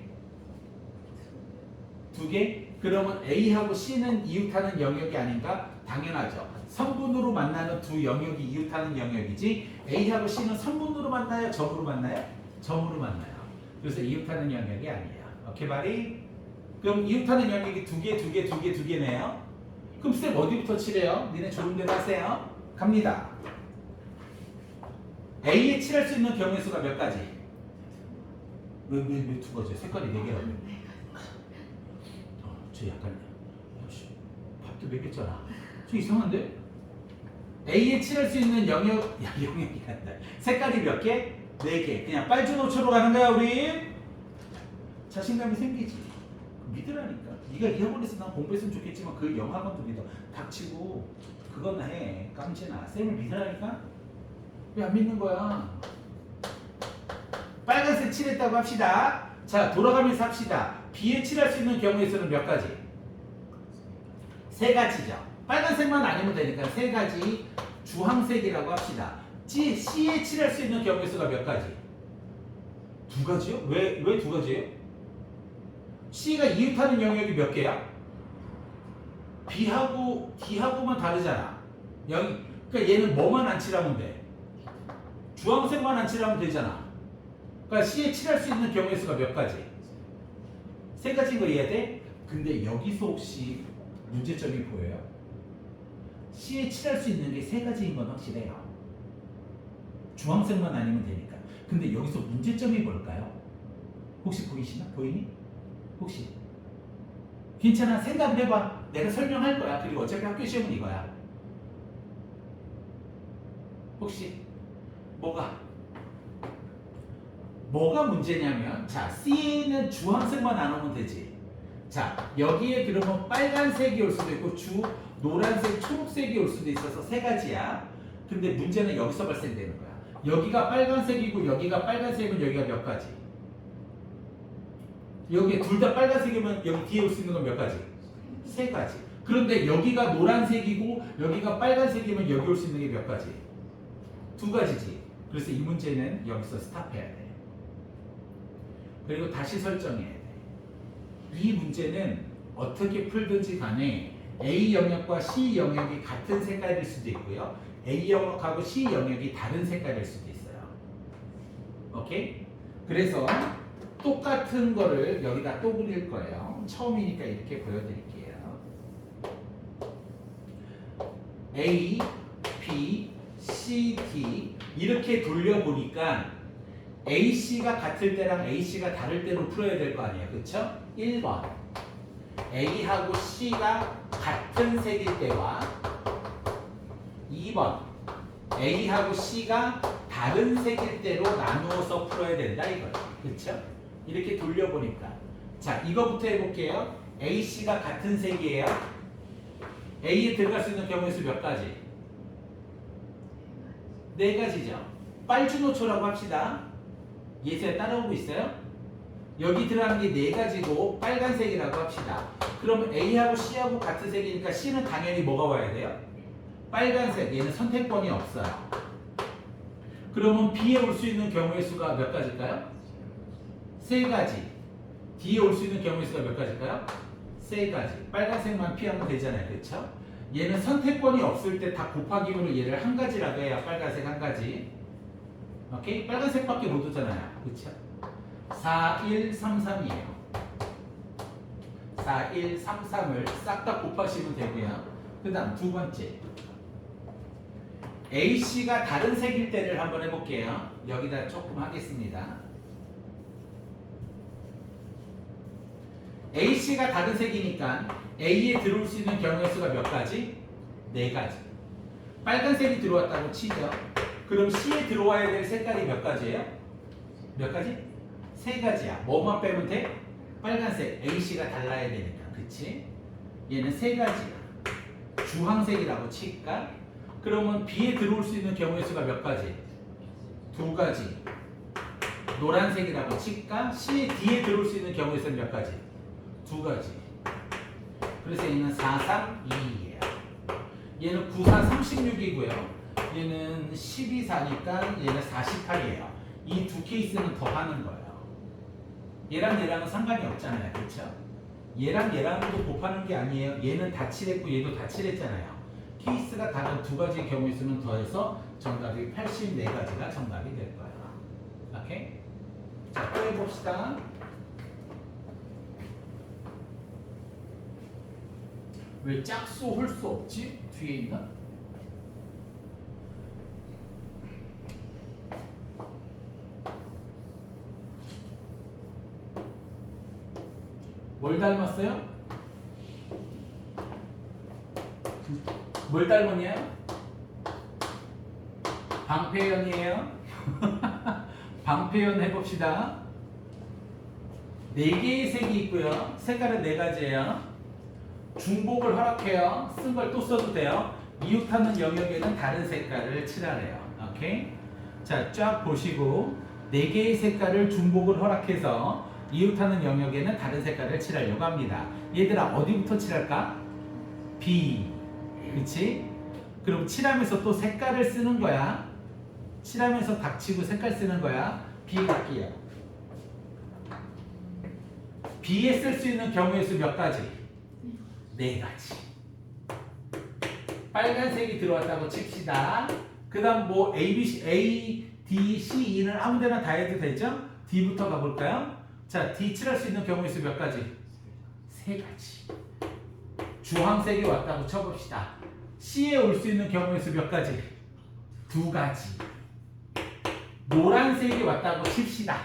2개? 그러면 A하고 C는 이웃하는 영역이 아닌가? 당연하죠. 성분으로 만나는 두 영역이 이웃하는 영역이지 A하고 C는 성분으로 만나요? 점으로 만나요? 점으로 만나요. 그래서 이웃하는 영역이 아니에요. 오케이, 바리? 그럼 이웃하는 영역이 2개네요. 그럼 쌤 어디부터 칠해요? 니네 좋은 대로 하세요. 갑니다. A에 칠할 수 있는 경우의 수가 몇 가지? 왜 2가지? 색깔이 4개라고. 저 약간 밥도 먹겠잖아. 저 이상한데? A에 칠할 수 있는 영역이 아니라 색깔이 몇 개? 4개. 그냥 빨주노초로 가는 거야 우리. 자신감이 생기지. 믿으라니까. 네가 이 학원에서 난 공부했으면 좋겠지만 그 영학원도 믿어. 닥치고 그건 해. 깜찍나. 쌤을 믿으라니까. 왜 안 믿는 거야? 빨간색 칠했다고 합시다. 자, 돌아가면서 합시다. B에 칠할 수 있는 경우의 수는 몇 가지? 3가지죠. 빨간색만 아니면 되니까 3가지. 주황색이라고 합시다. C에 칠할 수 있는 경우의 수가 몇 가지? 2가지요? 왜 2가지예요? C가 이웃하는 영역이 몇 개야? B하고 D하고만 다르잖아. 그러니까 얘는 뭐만 안 칠하면 돼? 주황색만 안 칠하면 되잖아. 그러니까 C에 칠할 수 있는 경우의 수가 몇 가지? 3가지인 거 이해돼? 근데 여기서 혹시 문제점이 보여요? C에 칠할 수 있는 게 3가지인 건 확실해요. 주황색만 아니면 되니까. 근데 여기서 문제점이 뭘까요? 혹시 보이시나? 보이니? 혹시? 괜찮아. 생각을 해봐. 내가 설명할 거야. 그리고 어차피 학교 시험은 이거야. 혹시 뭐가 문제냐면, 자, C에는 주황색만 안 오면 되지. 자, 여기에 그러면 빨간색이 올 수도 있고 노란색, 초록색이 올 수도 있어서 3가지야. 근데 문제는 여기서 발생되는 거야. 여기가 빨간색이고 여기가 빨간색이면 여기가 몇 가지? 여기 둘 다 빨간색이면 여기 뒤에 올 수 있는 건 몇 가지? 3가지. 그런데 여기가 노란색이고 여기가 빨간색이면 여기 올 수 있는 게 몇 가지? 2가지지. 그래서 이 문제는 여기서 스탑해야 돼. 그리고 다시 설정해야 돼. 이 문제는 어떻게 풀든지 간에 A 영역과 C 영역이 같은 색깔일 수도 있고요. A 영역하고 C 영역이 다른 색깔일 수도 있어요. 오케이? 그래서 똑같은 거를 여기다 또 그릴 거예요. 처음이니까 이렇게 보여드릴게요. A, B, C, D 이렇게 돌려보니까 AC가 같을 때랑 AC가 다를 때로 풀어야 될 거 아니에요. 그쵸? 1번 A하고 C가 같은 색일 때와 2번 A하고 C가 다른 색일 때로 나누어서 풀어야 된다 이거예요. 그쵸? 이렇게 돌려보니까 자, 이거부터 해볼게요. AC가 같은 색이에요. A에 들어갈 수 있는 경우의 수 몇 가지? 4가지죠. 빨주노초라고 합시다. 예서에 따라오고 있어요? 여기 들어가는 게 4가지고 빨간색이라고 합시다. 그러면 A하고 C하고 같은 색이니까 C는 당연히 뭐가 와야 돼요? 빨간색. 얘는 선택권이 없어요. 그러면 B에 올 수 있는 경우의 수가 몇 가지일까요? 3가지. D에 올 수 있는 경우의 수가 몇 가지일까요? 3가지. 빨간색만 피하면 되잖아요. 그렇죠? 얘는 선택권이 없을 때 다 곱하기로 얘를 한 가지라고 해요. 빨간색 한 가지. 오케이? 빨간색밖에 못 오잖아요. 그렇죠? 4, 1, 3, 3이에요. 4, 1, 3, 3을 싹 다 곱하시면 되고요. 그 다음 2번째. AC가 다른 색일 때를 한번 해볼게요. 여기다 조금 하겠습니다. AC가 다른 색이니까 A에 들어올 수 있는 경우의 수가 몇 가지? 4가지. 빨간색이 들어왔다고 치죠. 그럼 C에 들어와야 될 색깔이 몇 가지예요? 몇 가지? 3가지야. 뭐만 빼면 돼? 빨간색. AC가 달라야 되니까. 그치? 얘는 3가지야. 주황색이라고 칠까? 그러면 B에 들어올 수 있는 경우의 수가 몇 가지? 2가지. 노란색이라고 칠까? C, D에 들어올 수 있는 경우에 있어는 몇 가지? 두 가지. 그래서 얘는 4, 3, 2예요. 얘는 9, 4, 36이고요. 얘는 12, 4니까 얘는 48이에요. 이 두 케이스는 더하는 거예요. 얘랑 얘랑은 상관이 없잖아요. 그렇죠? 얘랑 얘랑도 곱하는 게 아니에요. 얘는 다 칠했고 얘도 다 칠했잖아요. 케이스가 다른 두 가지의 경우 있으면 더해서 정답이 84가지가 정답이 될 거예요. 오케이? 자, 또 해봅시다. 왜 짝수 홀수 없지? 뒤에 있나? 뭘 닮았어요? 뭘 닮았냐? 방패연이에요. 방패연 해봅시다. 4개의 색이 있고요. 색깔은 4가지예요. 중복을 허락해요. 쓴 걸 또 써도 돼요. 이웃하는 영역에는 다른 색깔을 칠하래요. 오케이? 자, 쫙 보시고 4개의 색깔을 중복을 허락해서 이웃하는 영역에는 다른 색깔을 칠하려고 합니다. 얘들아, 어디부터 칠할까? B. 그치? 그럼 칠하면서 또 색깔을 쓰는 거야. 칠하면서 닥치고 색깔 쓰는 거야. B 갈게요. B에 쓸 수 있는 경우의 수 몇 가지? 4가지. 빨간색이 들어왔다고 칩시다. 그 다음 뭐 A, B, C, A, D, C, E는 아무 데나 다 해도 되죠? D부터 가볼까요? 자, D 칠할 수 있는 경우의 수 몇 가지? 3가지. 주황색이 왔다고 쳐봅시다. C에 올 수 있는 경우의 수 몇 가지? 2가지. 노란색이 왔다고 칩시다.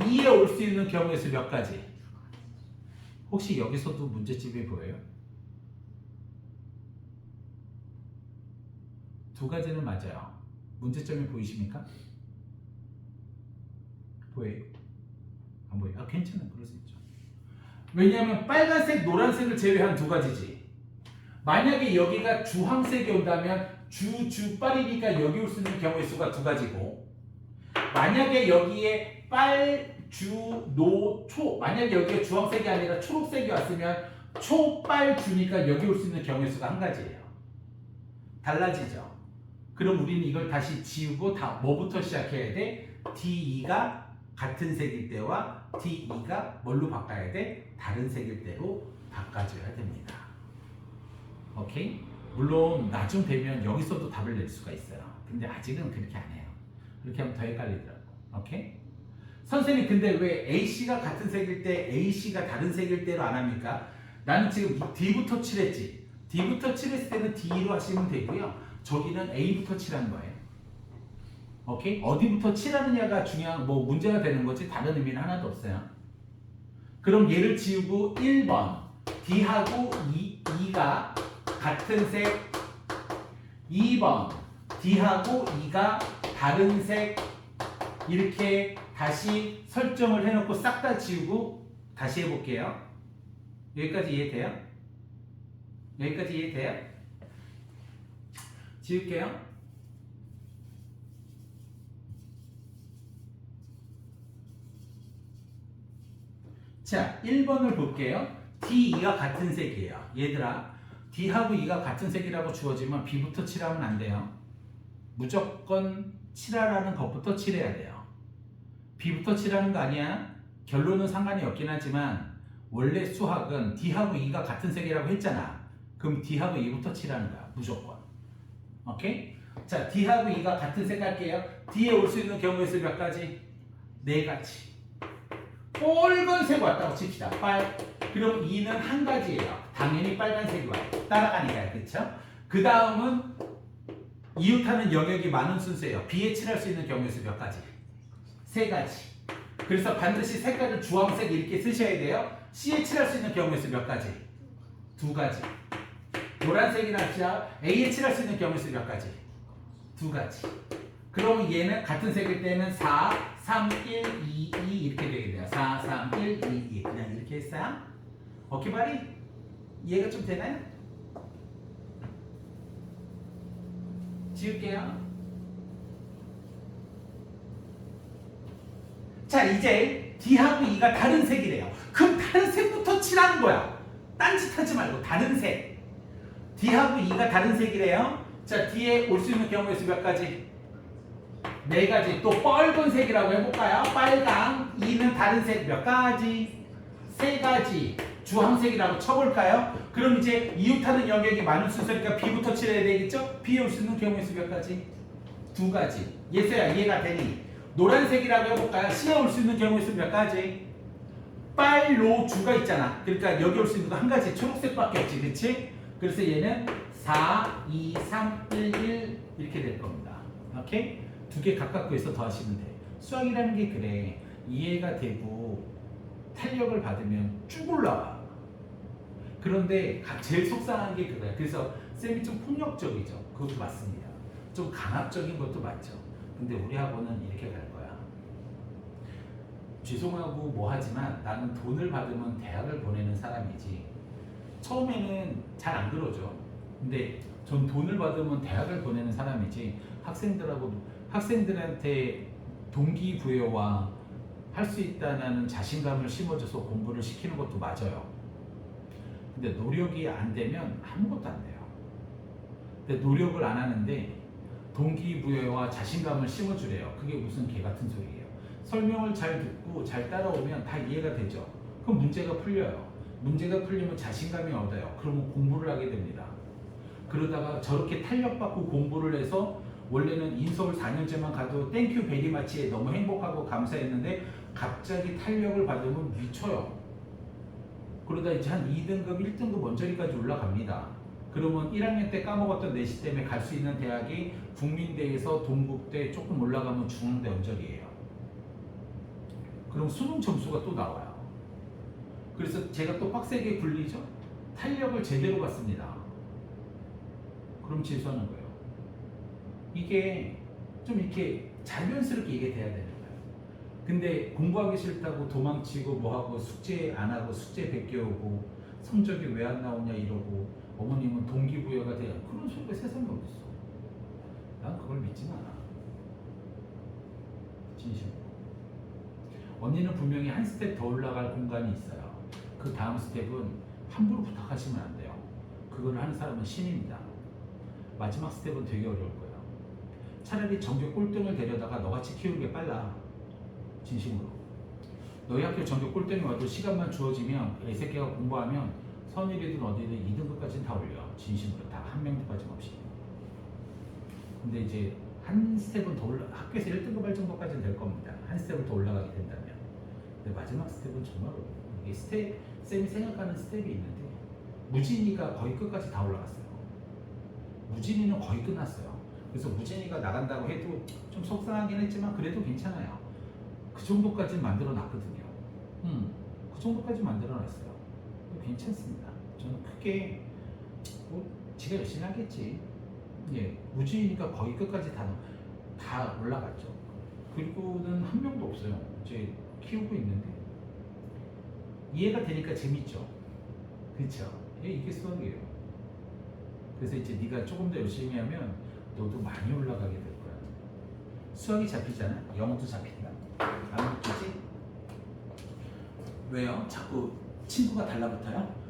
E에 올 수 있는 경우의 수 몇 가지? 혹시 여기서도 문제집이 보여요? 2가지는 맞아요. 문제점이 보이십니까? 보여요? 안 보여요? 아, 괜찮아요. 그럴 수 있죠. 왜냐하면 빨간색, 노란색을 제외한 2가지지. 만약에 여기가 주황색이 온다면 주빨이니까 여기 올 수 있는 경우의 수가 2가지고, 만약에 여기에 초, 만약에 여기가 주황색이 아니라 초록색이 왔으면 초빨주니까 여기 올 수 있는 경우의 수가 1가지예요. 달라지죠. 그럼 우리는 이걸 다시 지우고 다 뭐부터 시작해야 돼? D2가 같은 색일 때와 D2가 뭘로 바꿔야 돼? 다른 색일 때로 바꿔줘야 됩니다. 오케이? 물론 나중 되면 여기서도 답을 낼 수가 있어요. 근데 아직은 그렇게 안 해요. 그렇게 하면 더 헷갈리더라고. 오케이? 선생님, 근데 왜 AC가 같은 색일 때 AC가 다른 색일 때로 안 합니까? 나는 지금 D부터 칠했지. D부터 칠했을 때는 D로 하시면 되고요. 저기는 A부터 칠한 거예요. 오케이? 어디부터 칠하느냐가 중요한 문제가 되는 거지 다른 의미는 하나도 없어요. 그럼 얘를 지우고 1번 D하고 2가 같은 색, 2번 D하고 2가 다른 색, 이렇게 다시 설정을 해놓고 싹 다 지우고 다시 해볼게요. 여기까지 이해돼요? 여기까지 이해돼요? 지울게요. 자, 1번을 볼게요. D2가 같은 색이에요. 얘들아, D하고 2가 같은 색이라고 주어지면 B부터 칠하면 안 돼요. 무조건 칠하라는 것부터 칠해야 돼요. B부터 칠하는 거 아니야? 결론은 상관이 없긴 하지만 원래 수학은 D하고 2가 같은 색이라고 했잖아. 그럼 D하고 2부터 칠하는 거야. 무조건. 오케이? 자, D하고 2가 같은 색 할게요. D에 올 수 있는 경우의 수 몇 가지? 4가지. 빨간색 왔다고 칩시다. 그럼 2는 1가지예요. 당연히 빨간색이 와요. 따라가니까요. 그렇죠? 그 다음은 이웃하는 영역이 많은 순서예요. B에 칠할 수 있는 경우의 수 몇 가지? 3가지. 그래서 반드시 색깔을 주황색 이렇게 쓰셔야 돼요. C에 칠할 수 있는 경우의 수 몇 가지? 2가지. 노란색이나 A에 칠할 수 있는 경우의 수 몇 가지? 2가지. 그럼 얘는 같은 색일 때는 4, 3, 1, 2, 2 이렇게 되게 돼요. 4, 3, 1, 2, 2 그냥 이렇게 했어요. 오케이 바리? 이해가 좀 되나요? 지울게요. 자, 이제 D하고 E가 다른 색이래요. 그럼 다른 색부터 칠하는 거야. 딴짓 하지 말고 다른 색. D하고 E가 다른 색이래요. 자, D에 올 수 있는 경우의 수 몇 가지? 네 가지. 또 빨간색이라고 해볼까요? 빨강. E는 다른 색 몇 가지? 세 가지. 주황색이라고 쳐볼까요? 그럼 이제 이웃하는 영역이 많은 순서니까 B부터 칠해야 되겠죠? B에 올 수 있는 경우의 수 몇 가지? 두 가지. 예서야 이해가 되니? 노란색이라고 해볼까요? C에 올 수 있는 경우의 수 몇 가지? 빨로주가 있잖아. 그러니까 여기 올 수 있는 거 한 가지. 초록색밖에 없지. 그치? 그래서 얘는 4, 2, 3, 1, 1 이렇게 될 겁니다. 오케이? 두 개 각각 구해서 더하시면 돼. 수학이라는 게 그래. 이해가 되고 탄력을 받으면 쭉 올라와. 그런데 제일 속상한 게 그거야. 그래서 쌤이 좀 폭력적이죠. 그것도 맞습니다. 좀 강압적인 것도 맞죠. 근데 우리 학원은 이렇게 갈 거야. 죄송하고 뭐 하지만 나는 돈을 받으면 대학을 보내는 사람이지. 처음에는 잘 안 그러죠. 근데 전 돈을 받으면 대학을 보내는 사람이지. 학생들한테 동기부여와 할 수 있다는 자신감을 심어줘서 공부를 시키는 것도 맞아요. 근데 노력이 안 되면 아무것도 안 돼요. 근데 노력을 안 하는데 동기부여와 자신감을 심어주래요. 그게 무슨 개 같은 소리예요. 설명을 잘 듣고 잘 따라오면 다 이해가 되죠. 그럼 문제가 풀려요. 문제가 풀리면 자신감이 얻어요. 그러면 공부를 하게 됩니다. 그러다가 저렇게 탄력받고 공부를 해서 원래는 인서울 4년제만 가도 땡큐 베리마치에 너무 행복하고 감사했는데 갑자기 탄력을 받으면 미쳐요. 그러다 이제 한 2등급, 1등급 원저리까지 올라갑니다. 그러면 1학년 때 까먹었던 내시 때문에 갈 수 있는 대학이 국민대에서 동국대 조금 올라가면 중앙대 원저리예요. 그럼 수능 점수가 또 나와요. 그래서 제가 또 빡세게 굴리죠. 탄력을 제대로 받습니다. 그럼 재수하는 거예요. 이게 좀 이렇게 자연스럽게 이게 돼야 되는 거예요. 근데 공부하기 싫다고 도망치고 뭐하고 숙제 안 하고 숙제 베껴오고 성적이 왜 안 나오냐 이러고 어머님은 동기부여가 돼요. 그런 소리가 세상에 어딨어. 난 그걸 믿지는 않아. 진심으로. 언니는 분명히 한 스텝 더 올라갈 공간이 있어요. 그 다음 스텝은 함부로 부탁하시면 안 돼요. 그걸 하는 사람은 신입니다. 마지막 스텝은 되게 어려울 거예요. 차라리 전교 꼴등을 데려다가 너같이 키우는 게 빨라. 진심으로. 너희 학교 전교 꼴등이 와도 시간만 주어지면 이 새끼가 공부하면 선일이든 어디든 2등급까지는 다 올려. 진심으로 다 한 명도 빠짐없이. 근데 이제 한 스텝은 더 학교에서 1등급 할 정도까지는 될 겁니다. 한 스텝을 더 올라가게 된다면. 근데 마지막 스텝은 정말 어려워요. 이게 쌤이 생각하는 스텝이 있는데 무진이가 거의 끝까지 다 올라갔어요. 무진이는 거의 끝났어요. 그래서 무진이가 나간다고 해도 좀 속상하긴 했지만 그래도 괜찮아요. 그 정도까지는 만들어 놨거든요. 그 정도까지 만들어 놨어요. 괜찮습니다. 저는 크게 뭐 지가 열심히 하겠지. 예, 무진이니까 거의 끝까지 다 올라갔죠. 그리고는 한 명도 없어요. 이제 키우고 있는데 이해가 되니까 재밌죠. 그렇죠? 이게 수학이에요. 그래서 이제 네가 조금 더 열심히 하면 너도 많이 올라가게 될 거야. 수학이 잡히잖아. 영어도 잡힌다. 안 웃기지? 왜요? 자꾸 친구가 달라붙어요?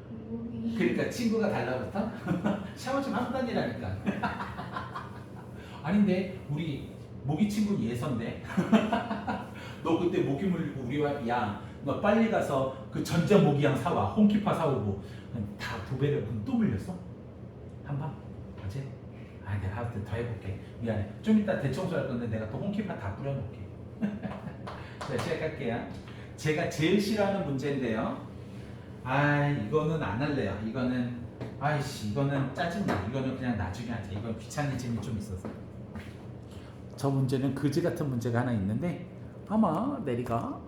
그러니까 친구가 달라붙어? 샤워 좀 하고 다니라니까. 아닌데 우리 모기 친구는 예선데. 너 그때 모기 물리고 우리 와이프 너 빨리 가서 그 전자 모기향 사와. 홈키파 사오고 다 2배를 또 물렸어? 한 방? 어제? 내가 하여튼 더 해볼게. 미안해. 좀 이따 대청소할 건데 내가 또 홈키파 다 뿌려놓을게. 자, 시작할게요. 제가 제일 싫어하는 문제인데요. 이거는 안 할래요. 이거는 이거는 짜증나. 이거는 그냥 나중에 하자. 이건 귀차니즘이 좀 있어서. 저 문제는 그지 같은 문제가 하나 있는데 아마 내리가